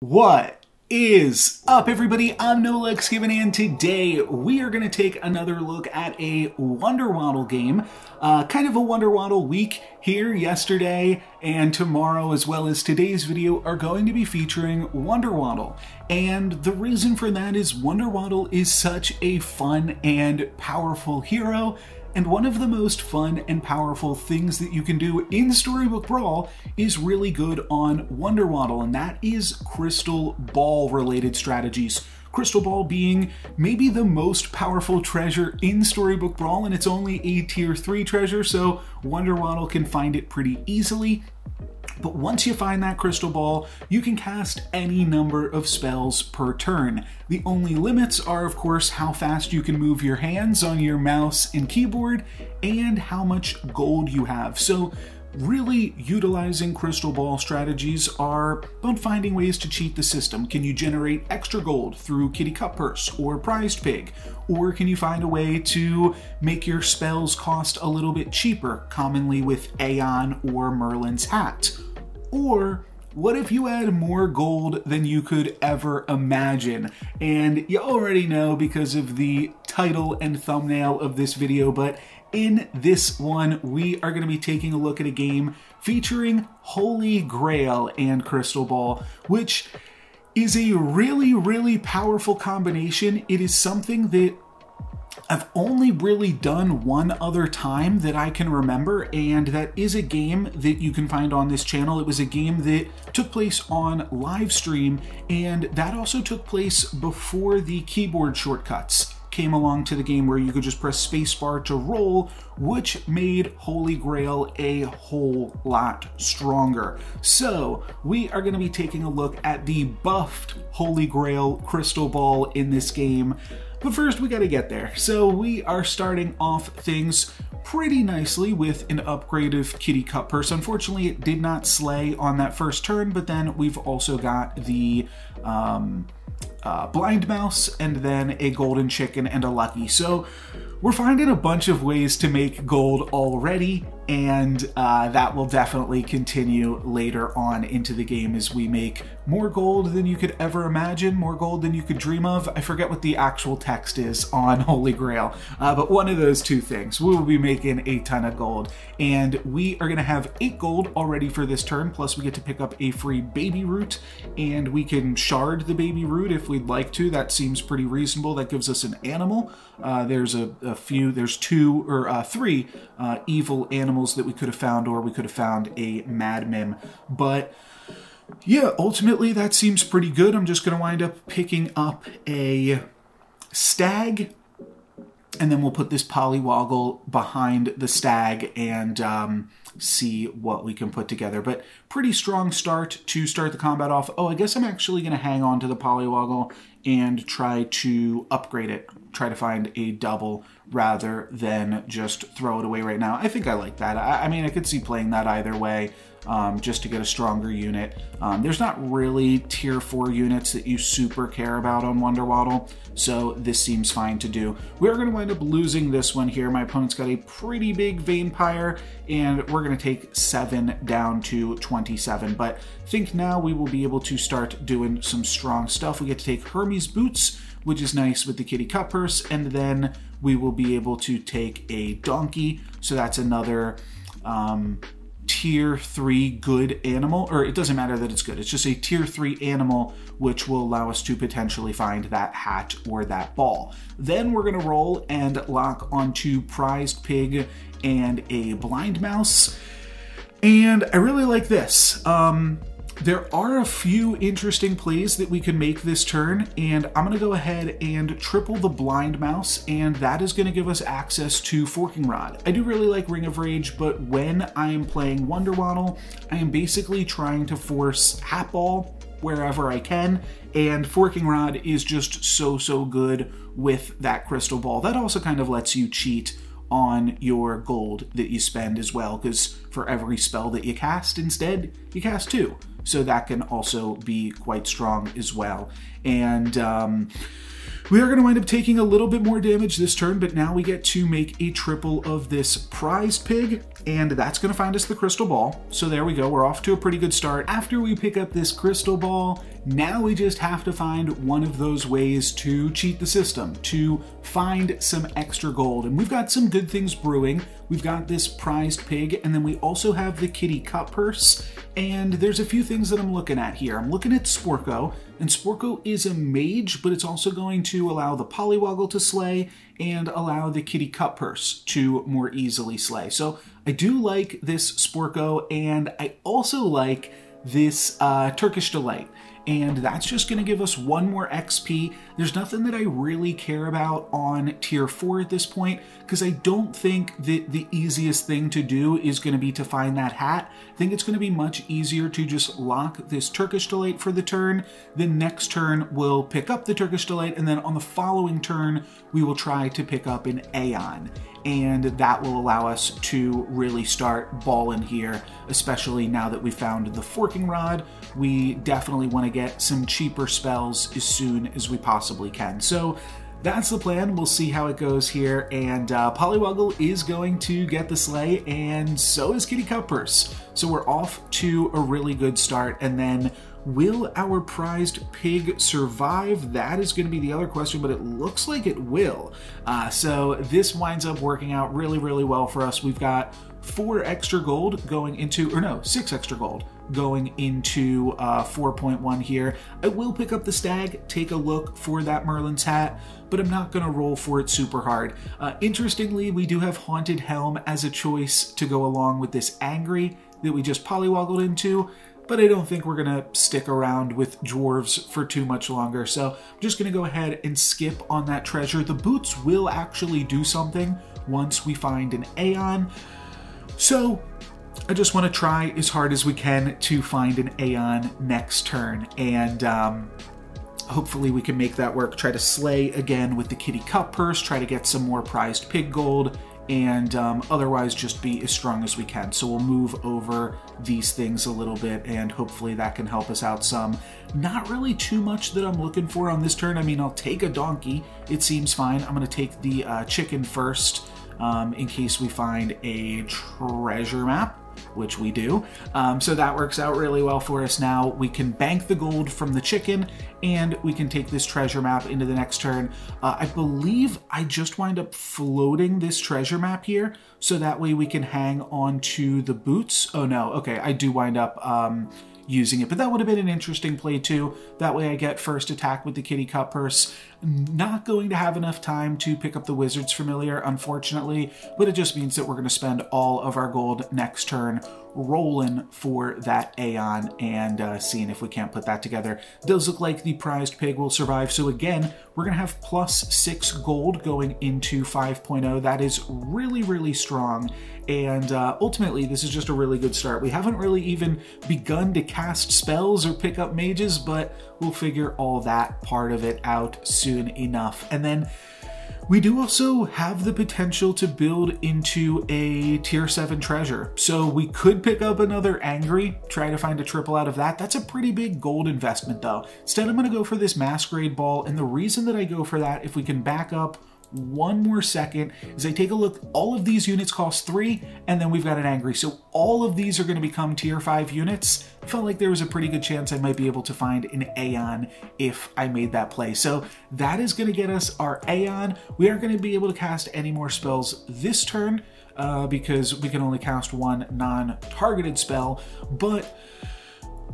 What is up, everybody? I'm NoLexGiven, and today we are going to take another look at a Wonder Waddle game. Kind of a Wonder Waddle week here. Yesterday and tomorrow, as well as today's video, are going to be featuring Wonder Waddle. And the reason for that is Wonder Waddle is such a fun and powerful hero. And one of the most fun and powerful things that you can do in Storybook Brawl is really good on Wonder Waddle, and that is Crystal Ball related strategies. Crystal Ball being maybe the most powerful treasure in Storybook Brawl, and it's only a tier 3 treasure, so Wonder Waddle can find it pretty easily. But once you find that Crystal Ball, you can cast any number of spells per turn. The only limits are, of course, how fast you can move your hands on your mouse and keyboard, and how much gold you have. So really utilizing Crystal Ball strategies are about finding ways to cheat the system. Can you generate extra gold through Kitty Cup Purse or Prized Pig? Or can you find a way to make your spells cost a little bit cheaper, commonly with Aeon or Merlin's Hat? Or what if you had more gold than you could ever imagine? And you already know because of the title and thumbnail of this video, but in this one, we are going to be taking a look at a game featuring Holy Grail and Crystal Ball, which is a really powerful combination. It is something that I've only really done one other time that I can remember, and that is a game that you can find on this channel. It was a game that took place on live stream, and that also took place before the keyboard shortcuts came along to the game, where you could just press spacebar to roll, which made Holy Grail a whole lot stronger. So we are going to be taking a look at the buffed Holy Grail Crystal Ball in this game. But first, we got to get there. So we are starting off things pretty nicely with an upgrade of Kitty Cup Purse. Unfortunately, it did not slay on that first turn, but then we've also got the Blind Mouse, and then a Golden Chicken and a Lucky. So we're finding a bunch of ways to make gold already, and that will definitely continue later on into the game as we make more gold than you could ever imagine, more gold than you could dream of. I forget what the actual text is on Holy Grail, but one of those two things. We will be making a ton of gold, and we are going to have 8 gold already for this turn, plus we get to pick up a free baby root, and we can shard the baby root if we'd like to. That seems pretty reasonable. That gives us an animal. There's there's 2 or 3 evil animals that we could have found, or we could have found a Mad Mim. But yeah, ultimately that seems pretty good. I'm just going to wind up picking up a stag, and then we'll put this Polywoggle behind the stag and see what we can put together. But pretty strong start to start the combat off. Oh, I guess I'm actually going to hang on to the Polywoggle and try to upgrade it. Try to find a double rather than just throw it away right now. I think I like that. I mean, I could see playing that either way, just to get a stronger unit. There's not really tier 4 units that you super care about on Wonder Waddle, so this seems fine to do. We're going to wind up losing this one here. My opponent's got a pretty big Vampire, and we're going to take 7 down to 27. But I think now we will be able to start doing some strong stuff. We get to take Hermes Boots, which is nice with the Kitty Cup Purse, and then we will be able to take a Donkey. So that's another tier 3 good animal, or it doesn't matter that it's good, it's just a tier 3 animal, which will allow us to potentially find that hat or that ball. Then we're going to roll and lock onto Prized Pig and a Blind Mouse, and I really like this. There are a few interesting plays that we can make this turn, and I'm going to go ahead and triple the Blind Mouse, and that is going to give us access to Forking Rod. I do really like Ring of Rage, but when I am playing Wonder Waddle, I am basically trying to force Hat Ball wherever I can, and Forking Rod is just so good with that Crystal Ball. That also kind of lets you cheat on your gold that you spend as well, because for every spell that you cast, instead, you cast 2. so that can also be quite strong as well. And we are going to wind up taking a little bit more damage this turn, but now we get to make a triple of this prized pig, and that's going to find us the crystal ball. So there we go, we're off to a pretty good start. After we pick up this crystal ball, now we just have to find one of those ways to cheat the system, to find some extra gold. And we've got some good things brewing. We've got this prized pig, and then we also have the kitty cut purse. And there's a few things that I'm looking at here. I'm looking at Sporko, and Sporko is a mage, but it's also going to allow the Polywoggle to slay and allow the kitty cut purse to more easily slay. So I do like this Sporko, and I also like this Turkish Delight. And that's just going to give us one more XP. There's nothing that I really care about on tier 4 at this point, because I don't think that the easiest thing to do is going to be to find that hat. I think it's going to be much easier to just lock this Turkish Delight for the turn. Then next turn we'll pick up the Turkish Delight, and then on the following turn we will try to pick up an Aeon. And that will allow us to really start balling here, especially now that we found the Forking Rod. We definitely want to get some cheaper spells as soon as we possibly can. So that's the plan. We'll see how it goes here. And Polywoggle is going to get the slay, and so is Kitty Cut Purse. So we're off to a really good start. And then will our prized pig survive? That is going to be the other question, but it looks like it will. So this winds up working out really, really well for us. We've got 4 extra gold going into, or no, 6 extra gold going into 4.1 here. I will pick up the stag, take a look for that Merlin's hat, but I'm not going to roll for it super hard. Interestingly, we do have Haunted Helm as a choice to go along with this Angry that we just polywoggled into, but I don't think we're going to stick around with dwarves for too much longer. So I'm just going to go ahead and skip on that treasure. The boots will actually do something once we find an Aeon. So I just want to try as hard as we can to find an Aeon next turn. And hopefully we can make that work. Try to slay again with the Kitty Cut Purse, try to get some more prized pig gold, and otherwise just be as strong as we can. So we'll move over these things a little bit, and hopefully that can help us out some. Not really too much that I'm looking for on this turn. I mean, I'll take a donkey. It seems fine. I'm going to take the chicken first in case we find a treasure map, which we do. So that works out really well for us. Now we can bank the gold from the chicken, and we can take this treasure map into the next turn. I believe I just wind up floating this treasure map here, so that way we can hang on to the boots. Oh no, okay, I do wind up using it, but that would have been an interesting play too. That way I get first attack with the Kitty Cut Purse. Not going to have enough time to pick up the Wizard's Familiar, unfortunately, but it just means that we're going to spend all of our gold next turn rolling for that Aeon and seeing if we can't put that together. It does look like the prized pig will survive, so again, we're going to have +6 gold going into 5.0. That is really, really strong, and ultimately this is just a really good start. We haven't really even begun to cast spells or pick up mages, but we'll figure all that part of it out soon enough. And then we do also have the potential to build into a tier 7 treasure. So we could pick up another Angry, try to find a triple out of that. That's a pretty big gold investment though. Instead, I'm going to go for this Masquerade Ball, and the reason that I go for that, if we can back up one more second, is I take a look, all of these units cost 3, and then we've got an Angry. So all of these are going to become tier 5 units. I felt like there was a pretty good chance I might be able to find an Aeon if I made that play. So that is going to get us our Aeon. We aren't going to be able to cast any more spells this turn because we can only cast one non-targeted spell, but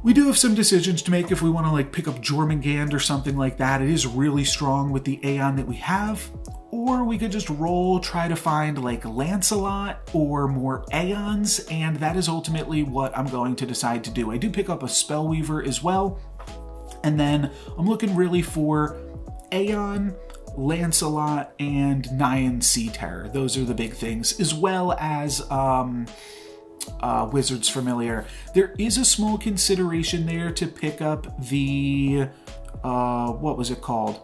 we do have some decisions to make if we want to like pick up Jormungand or something like that. It is really strong with the Aeon that we have. Or we could just roll, try to find like Lancelot or more Aeons, and that is ultimately what I'm going to decide to do. I do pick up a Spellweaver as well, and then I'm looking really for Aeon, Lancelot, and Nyan Sea Terror. Those are the big things, as well as Wizard's Familiar. There is a small consideration there to pick up the, what was it called?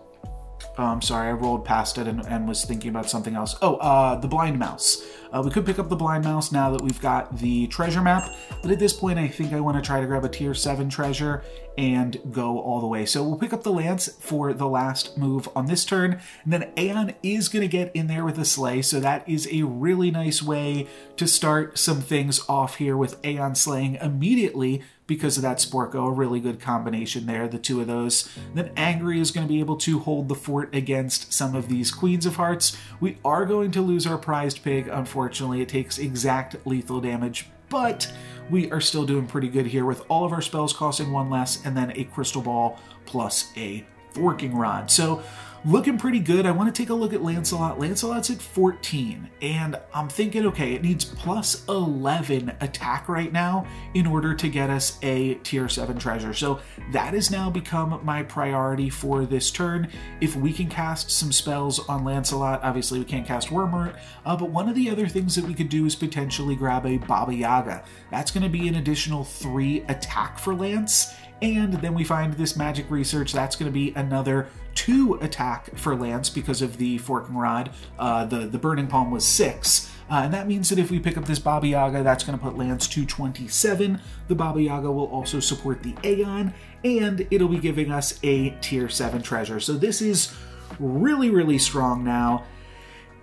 Oh, I'm sorry, I rolled past it and was thinking about something else. Oh, the Blind Mouse. We could pick up the Blind Mouse now that we've got the treasure map, but at this point I think I want to try to grab a tier 7 treasure and go all the way. So we'll pick up the Lance for the last move on this turn, and then Aeon is going to get in there with a Slay, so that is a really nice way to start some things off here with Aeon slaying immediately because of that Sporko. A really good combination there, the two of those. Then Angry is going to be able to hold the fort against some of these Queens of Hearts. We are going to lose our prized pig, unfortunately. It takes exact lethal damage, but we are still doing pretty good here with all of our spells costing 1 less, and then a Crystal Ball plus a Forking Rod. So looking pretty good. I want to take a look at Lancelot. Lancelot's at 14, and I'm thinking, okay, it needs plus 11 attack right now in order to get us a tier 7 treasure. So that has now become my priority for this turn. If we can cast some spells on Lancelot, obviously we can't cast Wormroot, but one of the other things that we could do is potentially grab a Baba Yaga. That's going to be an additional 3 attack for Lance, and then we find this magic research. That's going to be another 2 attack for Lance because of the Forking Rod. The Burning Palm was 6. And that means that if we pick up this Baba Yaga, that's going to put Lance to 27. The Baba Yaga will also support the Aeon, and it'll be giving us a tier 7 treasure. So this is really, really strong now.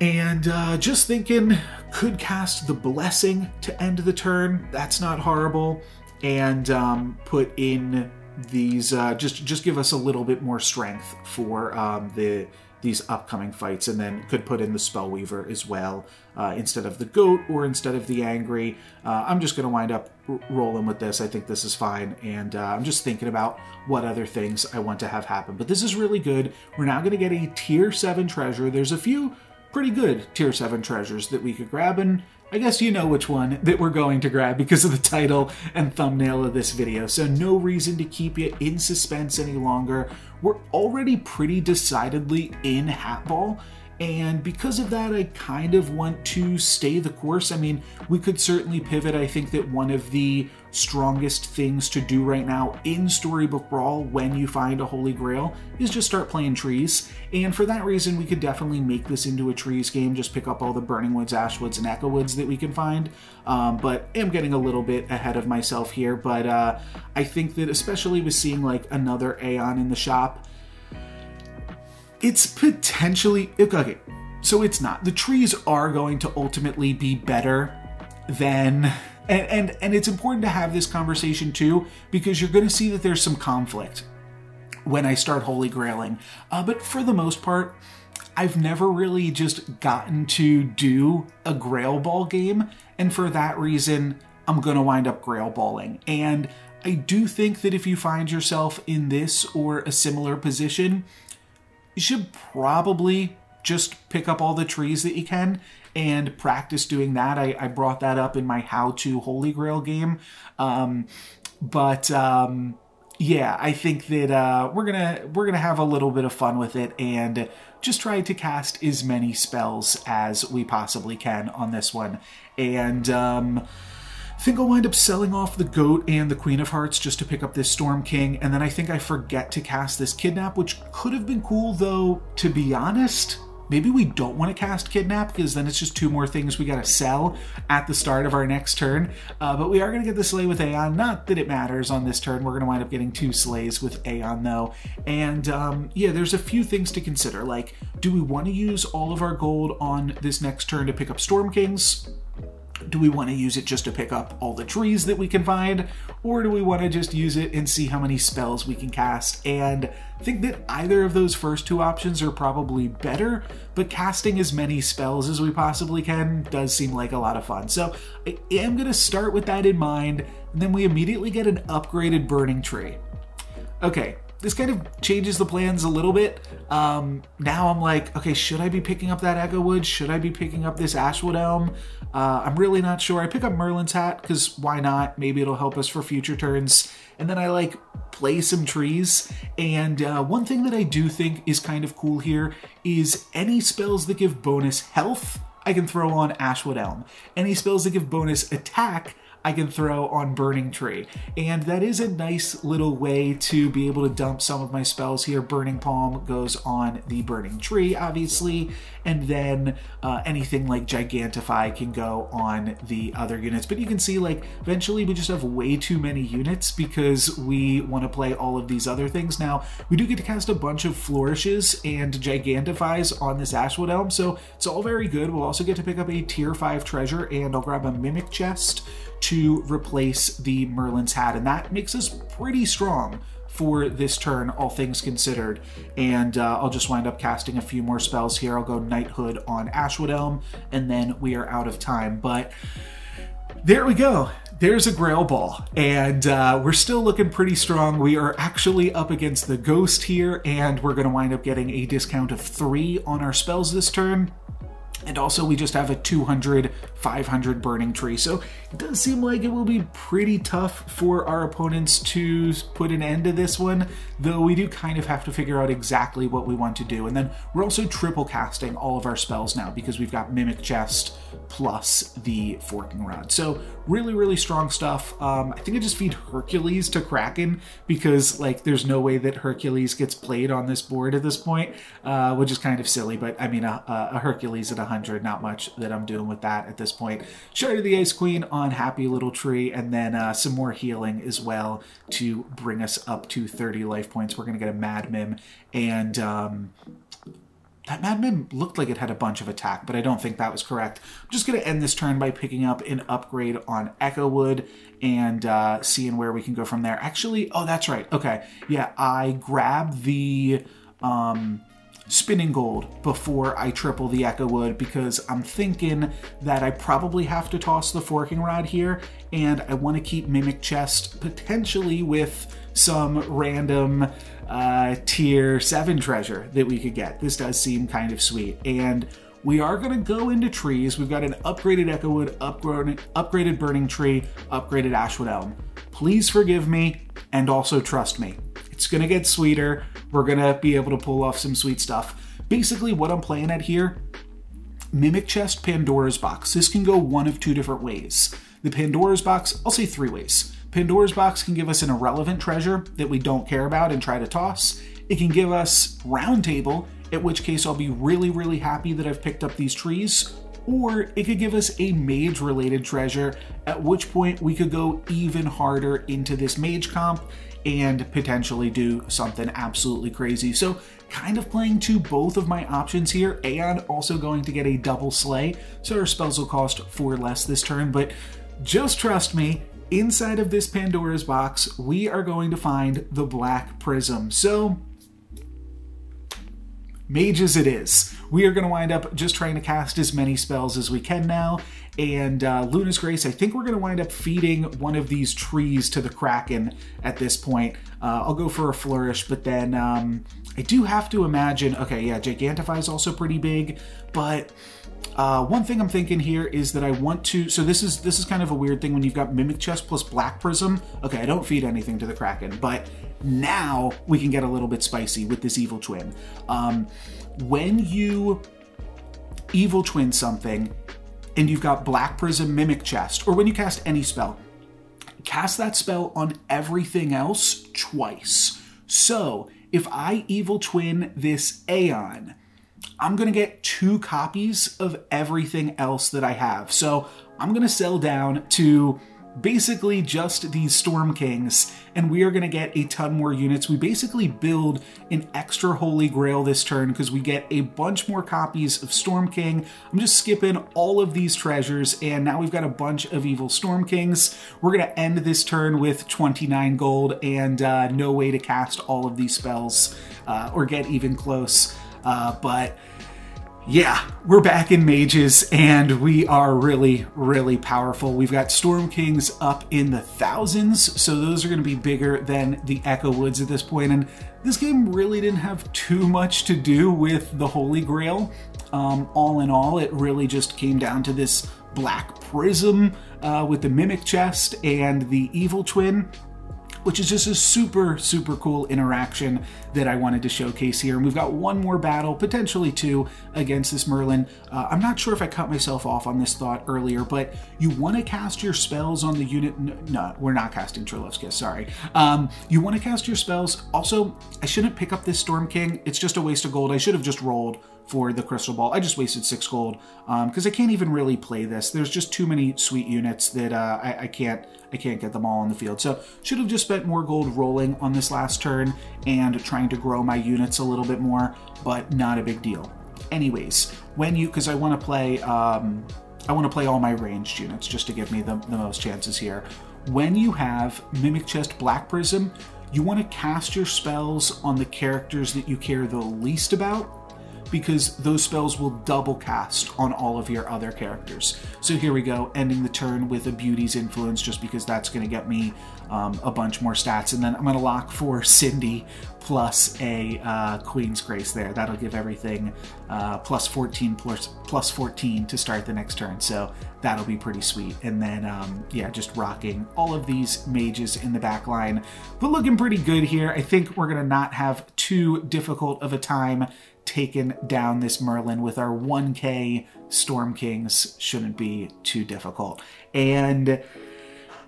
And just thinking, could cast the Blessing to end the turn. That's not horrible. And put in these, just give us a little bit more strength for these upcoming fights, and then could put in the Spellweaver as well instead of the Goat or instead of the Angry. I'm just going to wind up rolling with this. I think this is fine, and I'm just thinking about what other things I want to have happen. But this is really good. We're now going to get a tier 7 treasure. There's a few pretty good tier 7 treasures that we could grab, and I guess you know which one that we're going to grab because of the title and thumbnail of this video, so no reason to keep you in suspense any longer. We're already pretty decidedly in Hatball, and because of that, I kind of want to stay the course. I mean, we could certainly pivot. I think that one of the strongest things to do right now in Storybook Brawl when you find a Holy Grail is just start playing trees, and for that reason we could definitely make this into a trees game. Just pick up all the Burning Woods, Ash Woods, and Echo Woods that we can find, but I'm getting a little bit ahead of myself here. But I think that especially with seeing like another Aeon in the shop, it's potentially okay. So it's not. The trees are going to ultimately be better than, and it's important to have this conversation too, because you're going to see that there's some conflict when I start Holy Grailing. But for the most part, I've never really just gotten to do a Grail Ball game, and for that reason, I'm going to wind up Grail Balling. And I do think that if you find yourself in this or a similar position, you should probably just pick up all the trees that you can and practice doing that. I brought that up in my How to Holy Grail game. Yeah, I think that we're gonna have a little bit of fun with it and just try to cast as many spells as we possibly can on this one. And I think I'll wind up selling off the Goat and the Queen of Hearts just to pick up this Storm King, and then I think I forget to cast this Kidnap, which could have been cool, though, to be honest. Maybe we don't want to cast Kidnap, because then it's just 2 more things we gotta sell at the start of our next turn. But we are going to get the Slay with Aeon. Not that it matters on this turn. We're going to wind up getting 2 Slays with Aeon, though. And yeah, there's a few things to consider. Like, do we want to use all of our gold on this next turn to pick up Storm Kings? Do we want to use it just to pick up all the trees that we can find? Or do we want to just use it and see how many spells we can cast? And I think that either of those first 2 options are probably better, but casting as many spells as we possibly can does seem like a lot of fun. So I am going to start with that in mind, and then we immediately get an upgraded Burning Tree. Okay. This kind of changes the plans a little bit. Now I'm like, okay, should I be picking up that Echo Wood? Should I be picking up this Ashwood Elm? I'm really not sure. I pick up Merlin's Hat, because why not? Maybe it'll help us for future turns. And then I like play some trees. And one thing that I do think is kind of cool here is any spells that give bonus health, I can throw on Ashwood Elm. Any spells that give bonus attack, I can throw on Burning Tree. And that is a nice little way to be able to dump some of my spells here. Burning Palm goes on the Burning Tree, obviously, and then anything like Gigantify can go on the other units. But you can see, like, eventually we just have way too many units because we want to play all of these other things. Now, we do get to cast a bunch of Flourishes and Gigantifies on this Ashwood Elm, so it's all very good. We'll also get to pick up a tier 5 treasure, and I'll grab a Mimic Chest to replace the Merlin's Hat, and that makes us pretty strong for this turn, all things considered. And I'll just wind up casting a few more spells here. I'll go Knighthood on Ashwood Elm, and then we are out of time. But there we go. There's a Grail Ball, and we're still looking pretty strong. We are actually up against the Ghost here, and we're going to wind up getting a discount of 3 on our spells this turn. And also we just have a 200, 500 Burning Tree. So it does seem like it will be pretty tough for our opponents to put an end to this one, though we do kind of have to figure out exactly what we want to do. And then we're also triple casting all of our spells now because we've got Mimic Chest plus the Forking Rod. So really, really strong stuff. I think I just feed Hercules to Kraken because, like, there's no way that Hercules gets played on this board at this point, which is kind of silly. But I mean, a Hercules at 100, not much that I'm doing with that at this point. Shard of the Ice Queen on Happy Little Tree, and then some more healing as well to bring us up to 30 life points. We're going to get a Mad Mim, and that Mad Mim looked like it had a bunch of attack, but I don't think that was correct. I'm just going to end this turn by picking up an upgrade on Echowood and seeing where we can go from there. Actually, oh, that's right. Okay, yeah, I grabbed the Spinning Gold before I triple the Echowood because I'm thinking that I probably have to toss the Forking Rod here, and I want to keep Mimic Chest potentially with some random tier 7 treasure that we could get. This does seem kind of sweet. And we are going to go into trees. We've got an upgraded Echowood, upgraded Burning Tree, upgraded Ashwood Elm. Please forgive me and also trust me. It's going to get sweeter. We're going to be able to pull off some sweet stuff. Basically, what I'm playing at here, Mimic Chest, Pandora's Box. This can go one of 2 different ways. The Pandora's Box, I'll say 3 ways. Pandora's Box can give us an irrelevant treasure that we don't care about and try to toss. It can give us Round Table, at which case I'll be really, really happy that I've picked up these trees. Or it could give us a mage-related treasure, at which point we could go even harder into this mage comp and potentially do something absolutely crazy. So kind of playing to both of my options here. Aeon also going to get a double slay, so our spells will cost 4 less this turn, but just trust me, inside of this Pandora's Box, we are going to find the Black Prism. So mages it is. We are going to wind up just trying to cast as many spells as we can now, and Luna's Grace, I think we're going to wind up feeding one of these trees to the Kraken at this point. I'll go for a Flourish, but then I do have to imagine, okay, yeah, Gigantify is also pretty big, but one thing I'm thinking here is that I want to, so this is kind of a weird thing when you've got Mimic Chest plus Black Prism. Okay, I don't feed anything to the Kraken, but now we can get a little bit spicy with this Evil Twin. When you Evil Twin something and you've got Black Prism, Mimic Chest, or when you cast any spell, cast that spell on everything else twice. So if I Evil Twin this Aeon, I'm going to get 2 copies of everything else that I have. So I'm going to sell down to basically just these Storm Kings, and we are going to get a ton more units. We basically build an extra Holy Grail this turn because we get a bunch more copies of Storm King. I'm just skipping all of these treasures, and now we've got a bunch of evil Storm Kings. We're going to end this turn with 29 gold and no way to cast all of these spells or get even close. But yeah, we're back in mages, and we are really, really powerful. We've got Storm Kings up in the thousands, so those are going to be bigger than the Echowoods at this point. And this game really didn't have too much to do with the Holy Grail. All in all, it really just came down to this Black Prism with the Mimic Chest and the Evil Twin. which is just a super, super cool interaction that I wanted to showcase here. And we've got one more battle, potentially two, against this Merlin. I'm not sure if I cut myself off on this thought earlier, but you want to cast your spells on the unit. No, we're not casting Trilith's Kiss, sorry. You want to cast your spells. Also, I shouldn't pick up this Storm King. It's just a waste of gold. I should have just rolled for the Crystal Ball. I just wasted 6 gold because I can't even really play this. There's just too many sweet units that I can't get them all on the field. So should have just spent more gold rolling on this last turn and trying to grow my units a little bit more, but not a big deal. Anyways, when you, because I want to play all my ranged units just to give me the most chances here. When you have Mimic Chest Black Prism, you want to cast your spells on the characters that you care the least about, because those spells will double cast on all of your other characters. So here we go, ending the turn with a Beauty's Influence, just because that's going to get me a bunch more stats. And then I'm going to lock for Cindy plus a Queen's Grace there. That'll give everything plus 14 to start the next turn. So that'll be pretty sweet. And then, yeah, just rocking all of these mages in the back line. But looking pretty good here. I think we're going to not have too difficult of a time taken down this Merlin with our 1k Storm Kings. Shouldn't be too difficult. And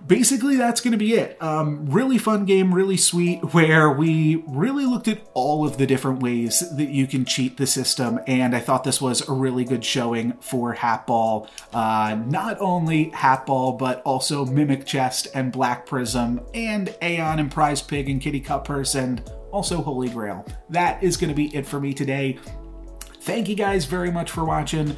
basically that's going to be it. Really fun game, really sweet, where we really looked at all of the different ways that you can cheat the system, and I thought this was a really good showing for Hatball. Not only Hatball, but also Mimic Chest and Black Prism, and Aeon and Prize Pig and Kitty Cup Purse, and also Holy Grail. That is going to be it for me today. Thank you guys very much for watching.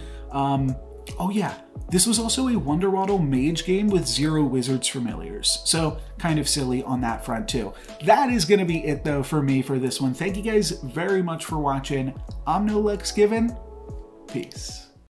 Oh yeah, this was also a Wonder Waddle Mage game with 0 Wizards Familiars, so kind of silly on that front too. That is going to be it though for me for this one. Thank you guys very much for watching. I'm NoLexGiven. Peace.